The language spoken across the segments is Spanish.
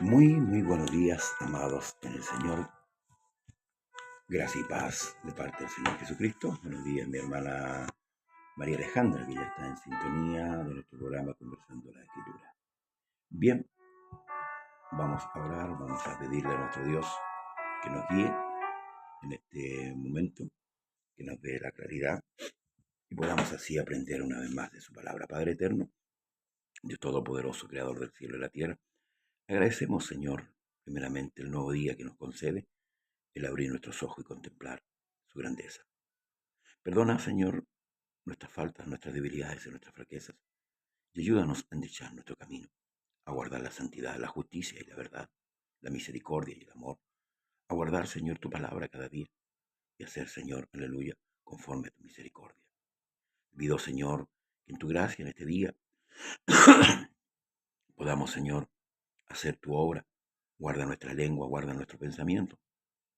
Muy buenos días, amados en el Señor. Gracia y paz de parte del Señor Jesucristo. Buenos días, mi hermana María Alejandra, que ya está en sintonía de nuestro programa Conversando la Escritura. Bien, vamos a orar, vamos a pedirle a nuestro Dios que nos guíe en este momento, que nos dé la claridad y podamos así aprender una vez más de su palabra. Padre eterno, Dios Todopoderoso, Creador del cielo y la tierra, agradecemos, Señor, primeramente el nuevo día que nos concede, el abrir nuestros ojos y contemplar su grandeza. Perdona, Señor, nuestras faltas, nuestras debilidades y nuestras fraquezas, y ayúdanos a endichar nuestro camino, a guardar la santidad, la justicia y la verdad, la misericordia y el amor, a guardar, Señor, tu palabra cada día y hacer, Señor, aleluya, conforme a tu misericordia. Pido, Señor, que en tu gracia en este día podamos, Señor, hacer tu obra. Guarda nuestra lengua, guarda nuestro pensamiento,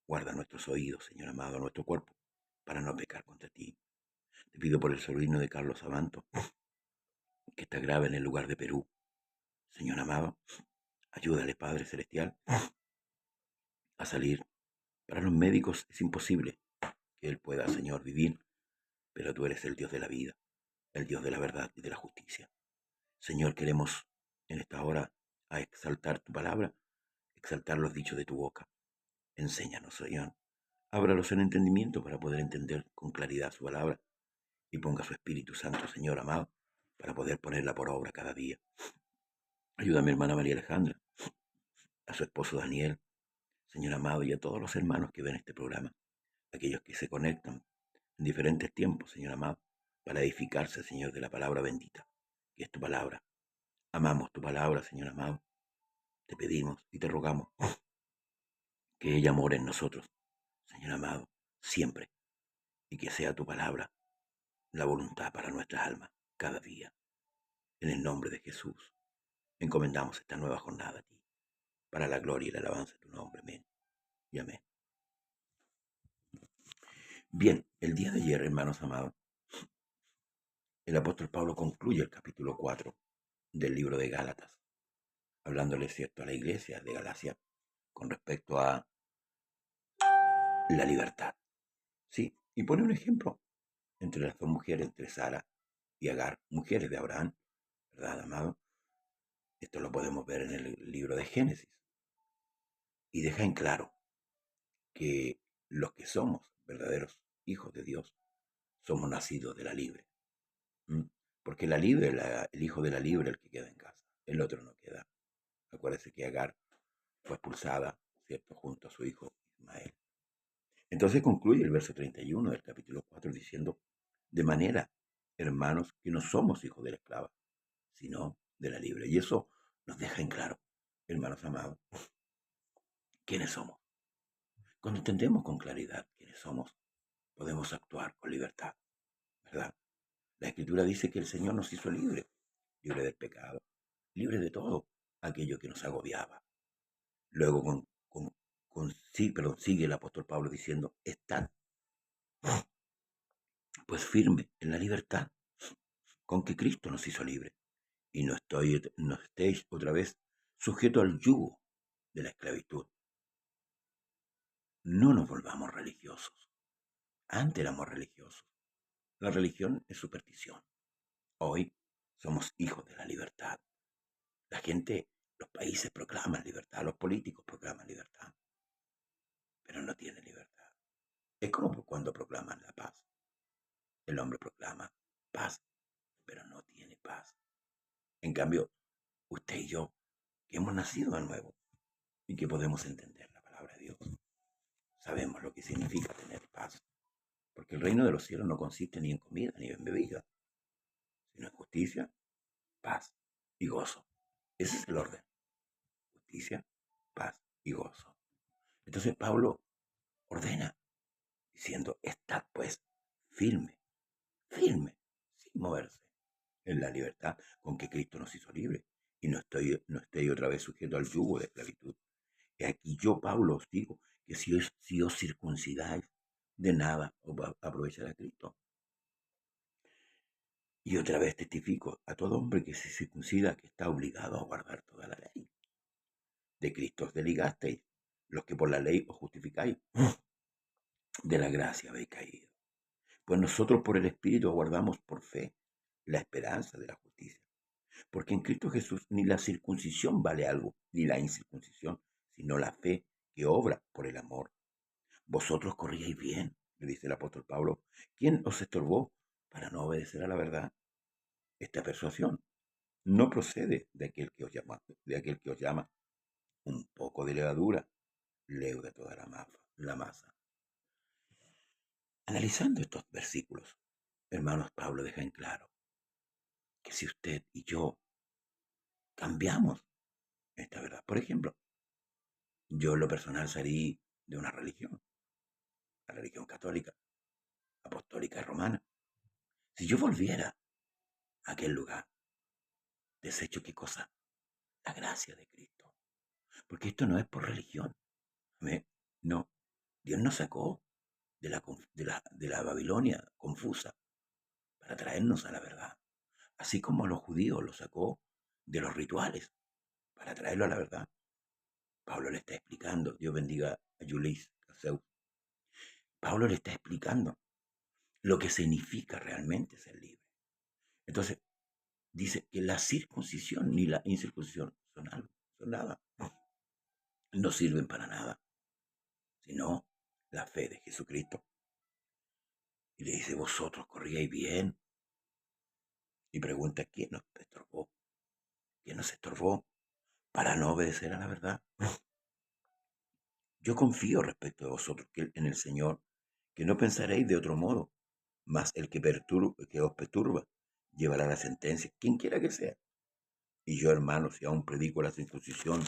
guarda nuestros oídos, Señor amado, nuestro cuerpo, para no pecar contra ti. Te pido por el sobrino de Carlos Abanto, que está grave en el lugar de Perú. Señor amado, ayúdale, Padre Celestial, a salir. Para los médicos es imposible que él pueda, Señor, vivir, pero tú eres el Dios de la vida, el Dios de la verdad y de la justicia. Señor, queremos en esta hora a exaltar tu palabra, exaltar los dichos de tu boca. Enséñanos, Señor. Ábralos en entendimiento para poder entender con claridad su palabra y ponga su Espíritu Santo, Señor amado, para poder ponerla por obra cada día. Ayuda a mi hermana María Alejandra, a su esposo Daniel, Señor amado, y a todos los hermanos que ven este programa, aquellos que se conectan en diferentes tiempos, Señor amado, para edificarse, Señor, de la palabra bendita, que es tu palabra. Amamos tu palabra, Señor amado. Te pedimos y te rogamos que ella more en nosotros, Señor amado, siempre, y que sea tu palabra la voluntad para nuestras almas cada día. En el nombre de Jesús, encomendamos esta nueva jornada a ti, para la gloria y la alabanza de tu nombre. Amén y amén. Bien, el día de ayer, hermanos amados, el apóstol Pablo concluye el capítulo 4 del libro de Gálatas, hablándole, cierto, a la iglesia de Galacia con respecto a la libertad. ¿Sí? Y pone un ejemplo entre las dos mujeres, entre Sara y Agar, mujeres de Abraham, ¿verdad, amado? Esto lo podemos ver en el libro de Génesis. Y deja en claro que los que somos verdaderos hijos de Dios somos nacidos de la libre. ¿Mm? Porque la libre, el hijo de la libre, el que queda en casa, el otro no queda. Acuérdese que Agar fue expulsada, ¿cierto?, junto a su hijo Ismael. Entonces concluye el verso 31 del capítulo 4 diciendo, de manera, hermanos, que no somos hijos de la esclava, sino de la libre. Y eso nos deja en claro, hermanos amados, quiénes somos. Cuando entendemos con claridad quiénes somos, podemos actuar con libertad, ¿verdad? La Escritura dice que el Señor nos hizo libre, libre del pecado, libre de todo aquello que nos agobiaba. Luego sigue el apóstol Pablo diciendo, estad pues firme en la libertad con que Cristo nos hizo libre, y no estéis otra vez sujetos al yugo de la esclavitud. No nos volvamos religiosos. Antes éramos religiosos. La religión es superstición. Hoy somos hijos de la libertad. La gente, los países proclaman libertad, los políticos proclaman libertad, pero no tienen libertad. Es como cuando proclaman la paz. El hombre proclama paz, pero no tiene paz. En cambio, usted y yo, que hemos nacido de nuevo y que podemos entender la palabra de Dios, sabemos lo que significa tener paz. Porque el reino de los cielos no consiste ni en comida ni en bebida, sino en justicia, paz y gozo. Ese es el orden. Justicia, paz y gozo. Entonces Pablo ordena diciendo, estad pues firme, firme, sin moverse, en la libertad con que Cristo nos hizo libre. Y no estoy otra vez sujeto al yugo de esclavitud. Y aquí yo, Pablo, os digo que si os circuncidáis, de nada os va a aprovechar a Cristo. Y otra vez testifico a todo hombre que se circuncida que está obligado a guardar toda la ley. De Cristo os desligasteis, los que por la ley os justificáis, de la gracia habéis caído. Pues nosotros por el Espíritu aguardamos por fe la esperanza de la justicia. Porque en Cristo Jesús ni la circuncisión vale algo, ni la incircuncisión, sino la fe que obra por el amor. Vosotros corríais bien, le dice el apóstol Pablo. ¿Quién os estorbó para no obedecer a la verdad? Esta persuasión no procede de aquel que os llama, Un poco de levadura leuda toda la masa. Analizando estos versículos, hermanos, Pablo deja en claro que si usted y yo cambiamos esta verdad, por ejemplo, yo en lo personal salí de una religión, la religión católica, apostólica y romana. Si yo volviera a aquel lugar, desecho qué cosa, la gracia de Cristo. Porque esto no es por religión. No, Dios nos sacó de la Babilonia confusa para traernos a la verdad. Así como a los judíos los sacó de los rituales para traerlo a la verdad. Pablo le está explicando, Dios bendiga a Julis, a Zeus. Pablo le está explicando lo que significa realmente ser libre. Entonces, dice que la circuncisión ni la incircuncisión son nada. No sirven para nada, sino la fe de Jesucristo. Y le dice, vosotros corríais bien. Y pregunta, ¿quién nos estorbó? ¿Quién nos estorbó para no obedecer a la verdad? Yo confío respecto de vosotros en el Señor, que no pensaréis de otro modo, mas el que os perturba llevará la sentencia, quien quiera que sea. Y yo, hermanos, si aún predico la circuncisión,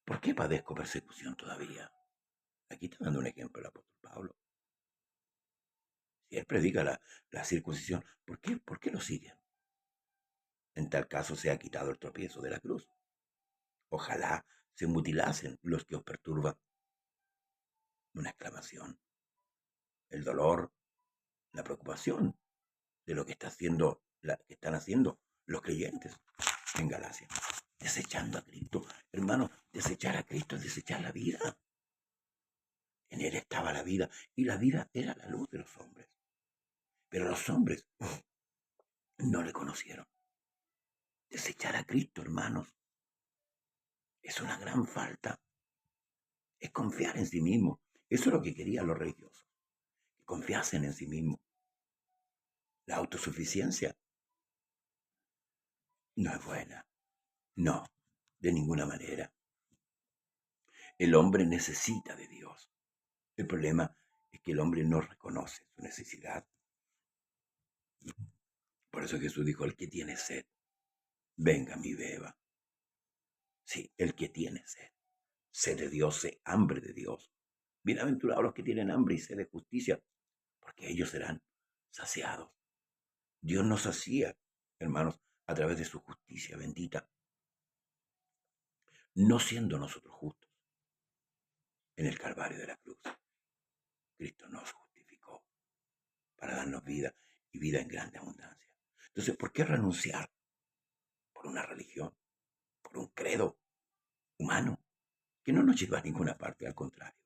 ¿por qué padezco persecución todavía? Aquí está dando un ejemplo el apóstol Pablo. Si él predica la circuncisión, ¿por qué lo siguen? En tal caso se ha quitado el tropiezo de la cruz. Ojalá se mutilasen los que os perturban. Una exclamación. El dolor, la preocupación de lo que que están haciendo los creyentes en Galacia. Desechando a Cristo. Hermano, desechar a Cristo es desechar la vida. En él estaba la vida y la vida era la luz de los hombres. Pero los hombres no le conocieron. Desechar a Cristo, hermanos, es una gran falta. Es confiar en sí mismo. Eso es lo que querían los religiosos. Que confiasen en sí mismos. La autosuficiencia no es buena. No, de ninguna manera. El hombre necesita de Dios. El problema es que el hombre no reconoce su necesidad. Por eso Jesús dijo, el que tiene sed, venga a mí beba. Sí, el que tiene sed. Sed de Dios, sed hambre de Dios. Bienaventurados los que tienen hambre y sed de justicia, porque ellos serán saciados. Dios nos sacía, hermanos, a través de su justicia bendita, no siendo nosotros justos. En el Calvario de la cruz, Cristo nos justificó para darnos vida y vida en grande abundancia. Entonces, ¿por qué renunciar por una religión, por un credo humano que no nos lleva a ninguna parte? Al contrario,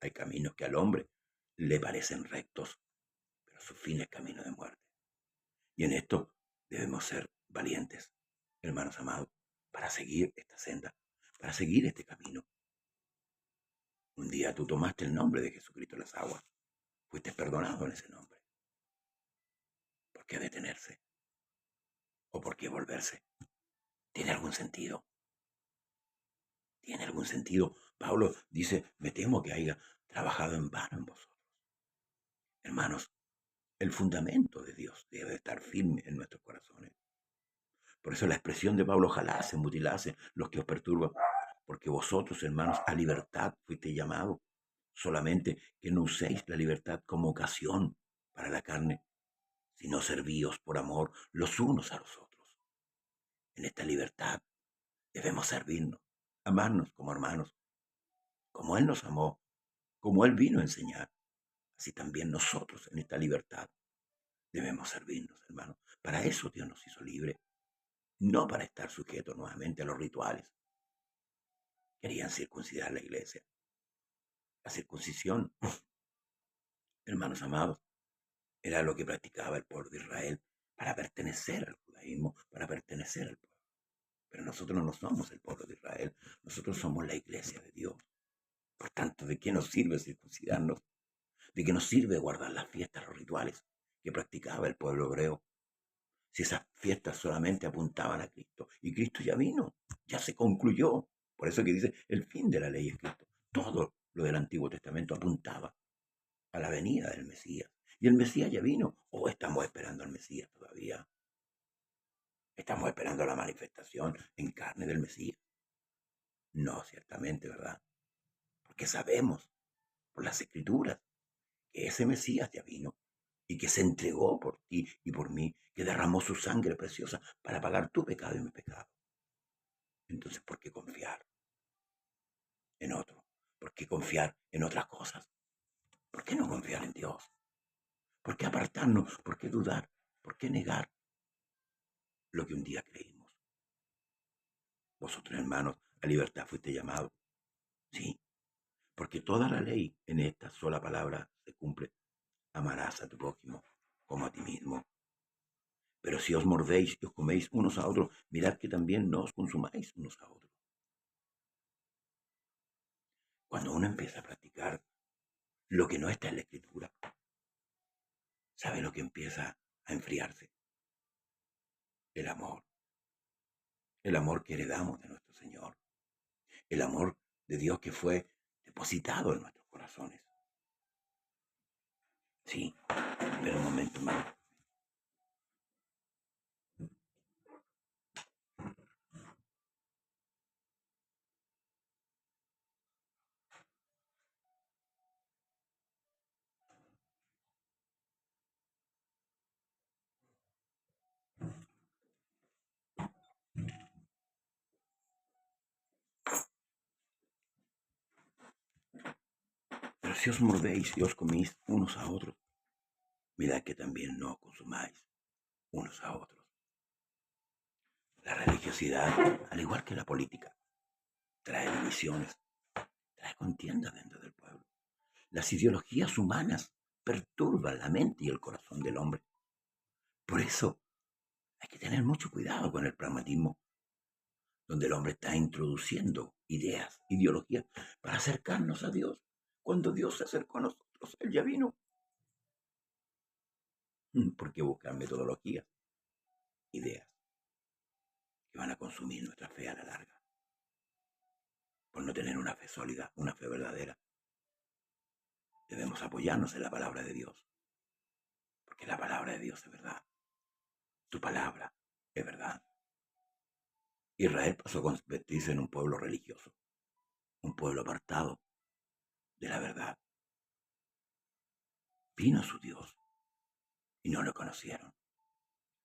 hay caminos que al hombre le parecen rectos, pero su fin es camino de muerte. Y en esto debemos ser valientes, hermanos amados, para seguir esta senda, para seguir este camino. Un día tú tomaste el nombre de Jesucristo en las aguas, fuiste perdonado en ese nombre. ¿Por qué detenerse? ¿O por qué volverse? ¿Tiene algún sentido? ¿Tiene algún sentido? Pablo dice, me temo que haya trabajado en vano en vosotros. Hermanos, el fundamento de Dios debe estar firme en nuestros corazones. Por eso la expresión de Pablo, ojalá se mutilase los que os perturban, porque vosotros, hermanos, a libertad fuiste llamados, solamente que no uséis la libertad como ocasión para la carne, sino servíos por amor los unos a los otros. En esta libertad debemos servirnos, amarnos como hermanos, como Él nos amó, como Él vino a enseñar. Así también nosotros en esta libertad debemos servirnos, hermanos. Para eso Dios nos hizo libres, no para estar sujetos nuevamente a los rituales. Querían circuncidar la iglesia. La circuncisión, hermanos amados, era lo que practicaba el pueblo de Israel para pertenecer al judaísmo, para pertenecer al pueblo. Pero nosotros no somos el pueblo de Israel, nosotros somos la iglesia de Dios. Por tanto, ¿de qué nos sirve circuncidarnos? ¿De qué nos sirve guardar las fiestas, los rituales que practicaba el pueblo hebreo? Si esas fiestas solamente apuntaban a Cristo, y Cristo ya vino, ya se concluyó. Por eso que dice, el fin de la ley es Cristo. Todo lo del Antiguo Testamento apuntaba a la venida del Mesías. Y el Mesías ya vino. ¿O estamos esperando al Mesías todavía? ¿Estamos esperando la manifestación en carne del Mesías? No, ciertamente, ¿verdad? Porque sabemos por las Escrituras que ese Mesías ya vino y que se entregó por ti y por mí, que derramó su sangre preciosa para pagar tu pecado y mi pecado. Entonces, ¿por qué confiar en otro? ¿Por qué confiar en otras cosas? ¿Por qué no confiar en Dios? ¿Por qué apartarnos? ¿Por qué dudar? ¿Por qué negar lo que un día creímos? Vosotros, hermanos, a libertad fuiste llamados. Sí, porque toda la ley en esta sola palabra se cumple. Amarás a tu prójimo como a ti mismo. Pero si os mordéis y os coméis unos a otros, mirad que también no os consumáis unos a otros. Cuando uno empieza a practicar lo que no está en la Escritura, ¿sabe lo que empieza a enfriarse? El amor. El amor que heredamos de nuestro Señor. El amor de Dios que fue depositado en nuestros corazones. Sí, pero un momento más. Pero si os mordéis y os coméis unos a otros, mirad que también no consumáis unos a otros. La religiosidad, al igual que la política, trae divisiones, trae contienda dentro del pueblo. Las ideologías humanas perturban la mente y el corazón del hombre. Por eso hay que tener mucho cuidado con el pragmatismo, donde el hombre está introduciendo ideas, ideologías, para acercarnos a Dios. Cuando Dios se acercó a nosotros, Él ya vino. ¿Por qué buscar metodologías, ideas que van a consumir nuestra fe a la larga? Por no tener una fe sólida, una fe verdadera. Debemos apoyarnos en la palabra de Dios, porque la palabra de Dios es verdad. Su palabra es verdad. Israel pasó a convertirse en un pueblo religioso, un pueblo apartado de la verdad. Vino su Dios y no lo conocieron.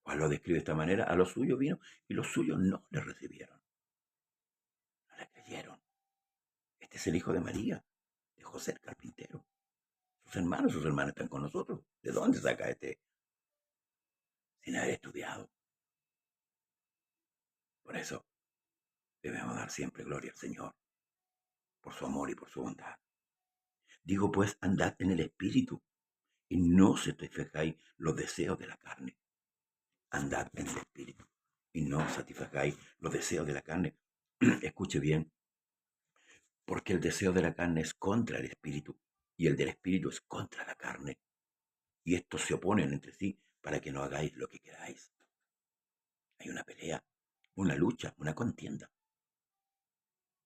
Juan lo describe de esta manera: a los suyos vino y los suyos no le recibieron, no le creyeron. Este es el hijo de María, de José el carpintero. Sus hermanas están con nosotros. ¿De dónde saca este sin haber estudiado? Por eso debemos dar siempre gloria al Señor, por su amor y por su bondad. Digo pues, andad en el Espíritu y no satisfagáis los deseos de la carne. Andad en el Espíritu y no satisfagáis los deseos de la carne. Escuche bien, porque el deseo de la carne es contra el Espíritu y el del Espíritu es contra la carne. Y estos se oponen entre sí para que no hagáis lo que queráis. Hay una pelea, una lucha, una contienda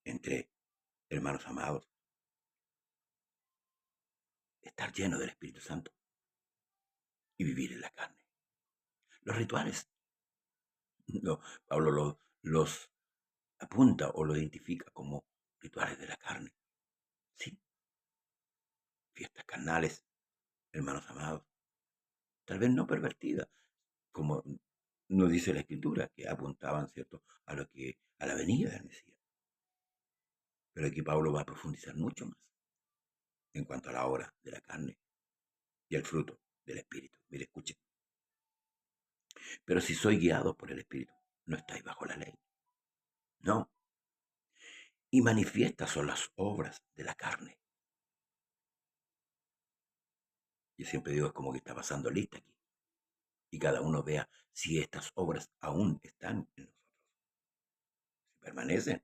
entre hermanos amados. Estar lleno del Espíritu Santo y vivir en la carne. Los rituales, no, Pablo los apunta o los identifica como rituales de la carne. Sí, fiestas carnales, hermanos amados. Tal vez no pervertidas, como nos dice la Escritura, que apuntaban, ¿cierto?, a la venida del Mesías. Pero aquí Pablo va a profundizar mucho más en cuanto a la obra de la carne y el fruto del Espíritu. Mire, escuche. Pero si sois guiados por el Espíritu, no estáis bajo la ley. No. y manifiestas son las obras de la carne. Yo siempre digo, es como que está pasando lista aquí. Y cada uno vea si estas obras aún están en nosotros. Si permanecen,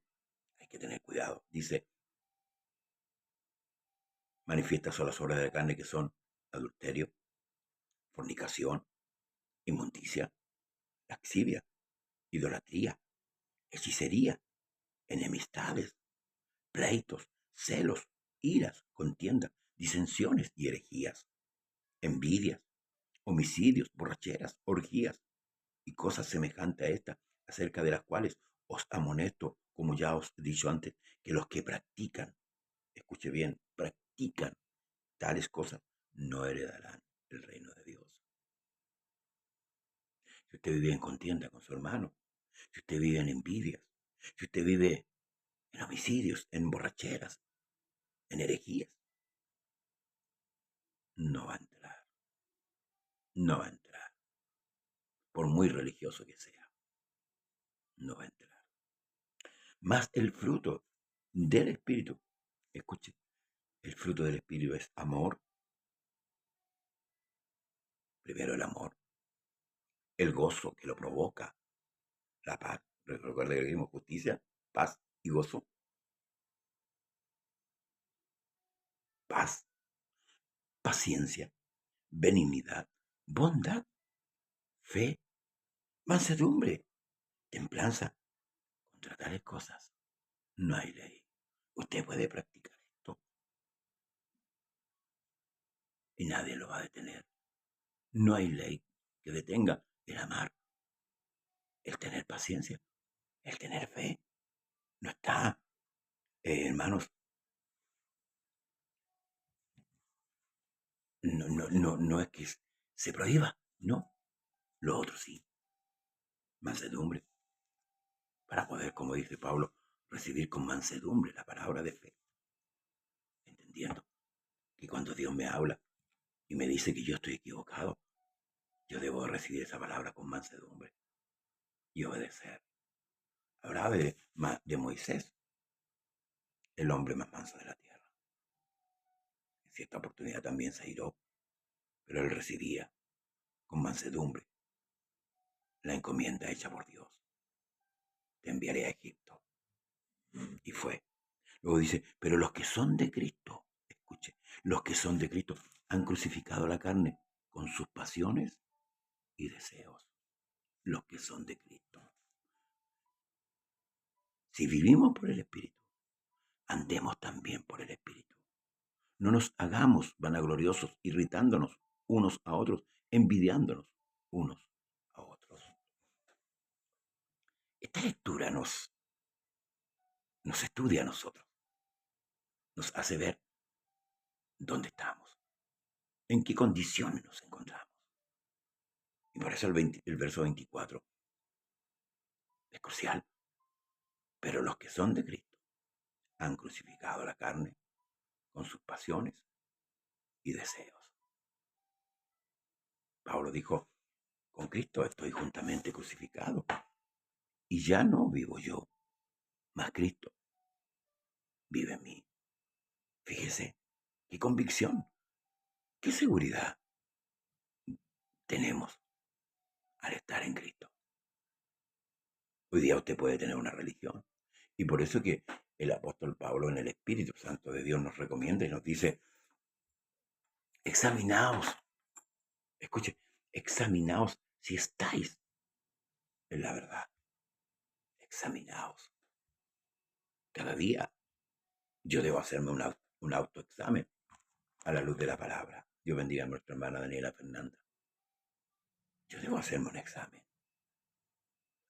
hay que tener cuidado. Dice, manifiestas son las obras de la carne que son adulterio, fornicación, inmundicia, laxivia, idolatría, hechicería, enemistades, pleitos, celos, iras, contiendas, disensiones y herejías, envidias, homicidios, borracheras, orgías y cosas semejantes a estas, acerca de las cuales os amonesto, como ya os he dicho antes, que los que practican, escuche bien, practican tales cosas, no heredarán el reino de Dios. Si usted vive en contienda con su hermano, si usted vive en envidias, si usted vive en homicidios, en borracheras, en herejías, no va a entrar, no va a entrar, por muy religioso que sea, no va a entrar. Más el fruto del Espíritu, escuche, el fruto del Espíritu es amor, primero el amor, el gozo que lo provoca, la paz, recuerda que dijimos justicia, paz y gozo, paz, paciencia, benignidad, bondad, fe, mansedumbre, templanza. Contra tales cosas no hay ley. Usted puede practicar esto y nadie lo va a detener. No hay ley que detenga el amar, el tener paciencia, el tener fe. No está, hermanos, no es que se prohíba, no. Lo otro sí, mansedumbre, para poder, como dice Pablo, recibir con mansedumbre la palabra de fe, entendiendo que cuando Dios me habla y me dice que yo estoy equivocado, yo debo recibir esa palabra con mansedumbre y obedecer. Hablaba de Moisés, el hombre más manso de la tierra. En cierta oportunidad también se airó, pero él recibía con mansedumbre la encomienda hecha por Dios. Te enviaré a Egipto. Y fue. Luego dice, pero los que son de Cristo, escuche, los que son de Cristo han crucificado la carne con sus pasiones y deseos. Los que son de Cristo. Si vivimos por el Espíritu, andemos también por el Espíritu. No nos hagamos vanagloriosos, irritándonos unos a otros, envidiándonos unos a otros. Esta lectura nos estudia a nosotros, nos hace ver dónde estamos, en qué condiciones nos encontramos. Y por eso el verso 24 es crucial. Pero los que son de Cristo han crucificado la carne con sus pasiones y deseos. Pablo dijo, con Cristo estoy juntamente crucificado. Y ya no vivo yo, mas Cristo vive en mí. Fíjese, qué convicción, qué seguridad tenemos al estar en Cristo. Hoy día usted puede tener una religión. Y por eso que el apóstol Pablo en el Espíritu Santo de Dios nos recomienda y nos dice, examinaos, escuche, examinaos si estáis en la verdad. Examinaos. Cada día yo debo hacerme un autoexamen a la luz de la palabra. Dios bendiga a nuestra hermana Daniela Fernanda. Yo debo hacerme un examen.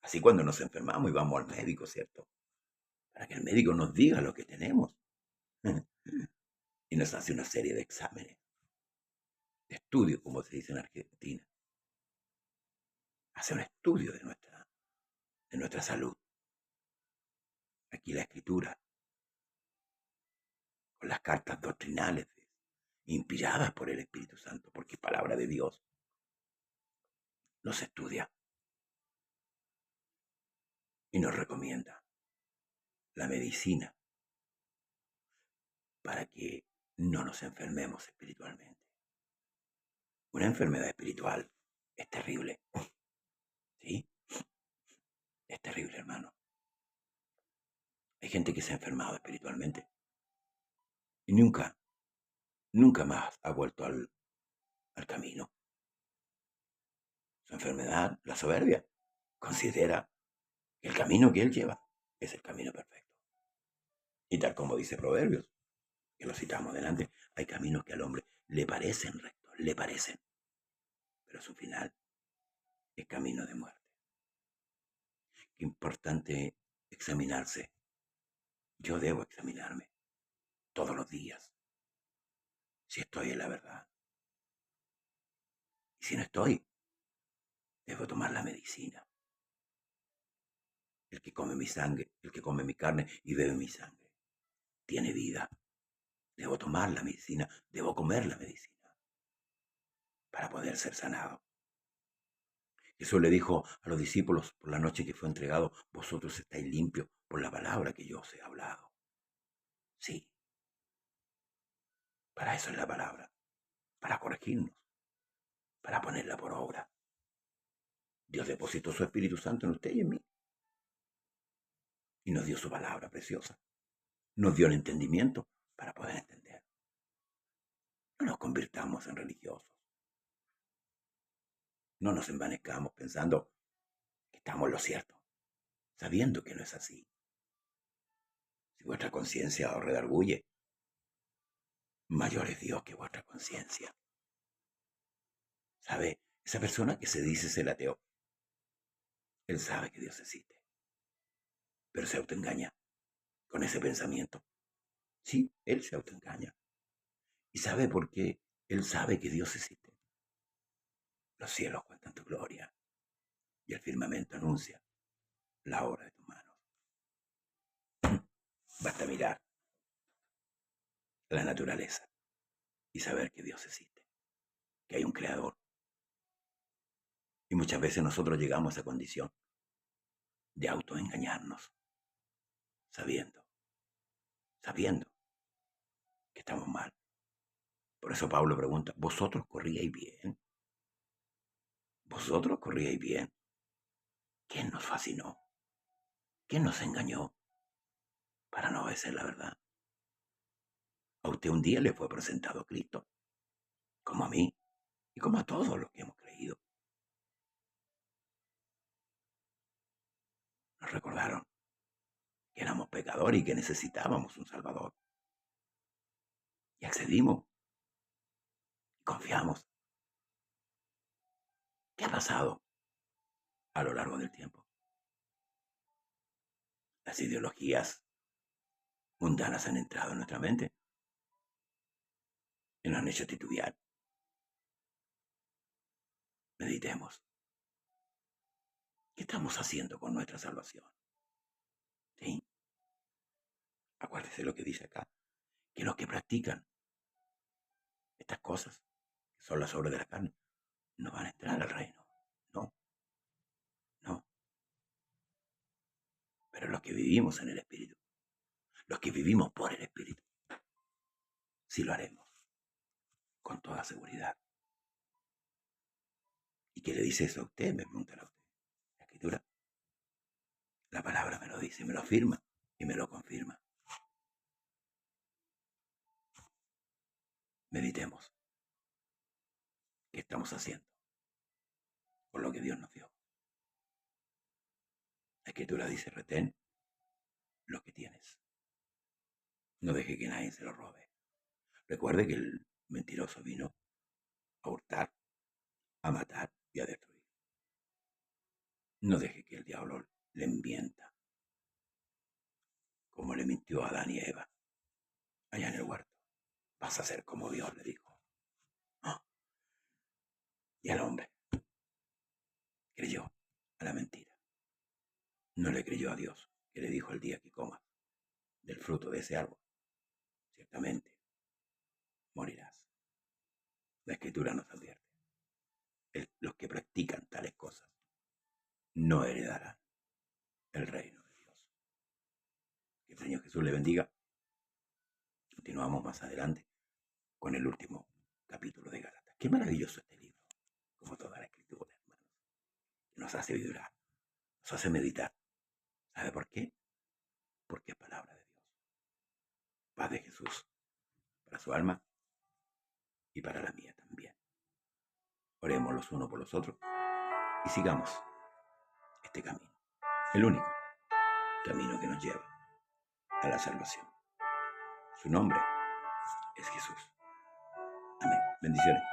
Así cuando nos enfermamos y vamos al médico, ¿cierto? Para que el médico nos diga lo que tenemos. Y nos hace una serie de exámenes, de estudios, como se dice en Argentina. Hace un estudio de nuestra salud. Aquí la escritura, con las cartas doctrinales, inspiradas por el Espíritu Santo, porque es palabra de Dios, nos estudia y nos recomienda la medicina para que no nos enfermemos espiritualmente. Una enfermedad espiritual es terrible, ¿sí? Es terrible, hermano. Hay gente que se ha enfermado espiritualmente y nunca más ha vuelto al camino. Su enfermedad, la soberbia, considera que el camino que él lleva es el camino perfecto. Y tal como dice Proverbios, que lo citamos delante, hay caminos que al hombre le parecen rectos, le parecen, pero su final es camino de muerte. Qué importante examinarse. Yo debo examinarme todos los días si estoy en la verdad. Y si no estoy, debo tomar la medicina. El que come mi sangre, el que come mi carne y bebe mi sangre, tiene vida. Debo tomar la medicina, debo comer la medicina para poder ser sanado. Jesús le dijo a los discípulos por la noche que fue entregado, vosotros estáis limpios por la palabra que yo os he hablado. Sí, para eso es la palabra, para corregirnos, para ponerla por obra. Dios depositó su Espíritu Santo en usted y en mí y nos dio su palabra preciosa. Nos dio el entendimiento para poder entender. No nos convirtamos en religiosos. No nos envanezcamos pensando que estamos en lo cierto, sabiendo que no es así. Si vuestra conciencia os redarguye, mayor es Dios que vuestra conciencia. ¿Sabe? Esa persona que se dice ser ateo, él sabe que Dios existe, pero se autoengaña con ese pensamiento. Sí, él se autoengaña. ¿Y sabe por qué? Él sabe que Dios existe. Los cielos cuentan tu gloria y el firmamento anuncia la obra de tus manos. Basta mirar la naturaleza y saber que Dios existe, que hay un creador. Y muchas veces nosotros llegamos a esa condición de autoengañarnos, sabiendo que estamos mal. Por eso Pablo pregunta, ¿vosotros corríais bien? ¿Vosotros corríais bien? ¿Quién nos fascinó? ¿Quién nos engañó para no obedecer la verdad? A usted un día le fue presentado Cristo, como a mí y como a todos los que hemos creído. Nos recordaron que éramos pecadores y que necesitábamos un Salvador. Y accedimos y confiamos. ¿Qué ha pasado a lo largo del tiempo? Las ideologías mundanas han entrado en nuestra mente y nos han hecho titubear. Meditemos. ¿Qué estamos haciendo con nuestra salvación? ¿Sí? Acuérdese lo que dice acá, que los que practican estas cosas, que son las obras de la carne, no van a entrar al reino. No, no. Pero los que vivimos en el Espíritu, los que vivimos por el Espíritu, sí lo haremos, con toda seguridad. ¿Y qué le dice eso a usted? Me preguntará usted. La Escritura, la palabra me lo dice, me lo afirma y me lo confirma. Meditemos. ¿Qué estamos haciendo con lo que Dios nos dio? La Escritura dice, retén lo que tienes. No deje que nadie se lo robe. Recuerde que el mentiroso vino a hurtar, a matar y a destruir. No deje que el diablo le mienta, como le mintió a Adán y Eva, allá en el huerto. Vas a ser como Dios, le dijo. ¡Oh! Y el hombre creyó a la mentira. No le creyó a Dios, que le dijo el día que comas del fruto de ese árbol, ciertamente morirás. La Escritura nos advierte. Los que practican tales cosas no heredarán el reino de Dios. Que el Señor Jesús le bendiga Continuamos más adelante con el último capítulo de Gálatas. Qué maravilloso este libro, como toda la escritura, hermanos. Nos hace vibrar, nos hace meditar. ¿Sabe por qué? Porque es palabra de Dios. Paz de Jesús para su alma y para la mía también. Oremos los unos por los otros y sigamos este camino. El único camino que nos lleva a la salvación. Su nombre es Jesús. Amén. Bendiciones.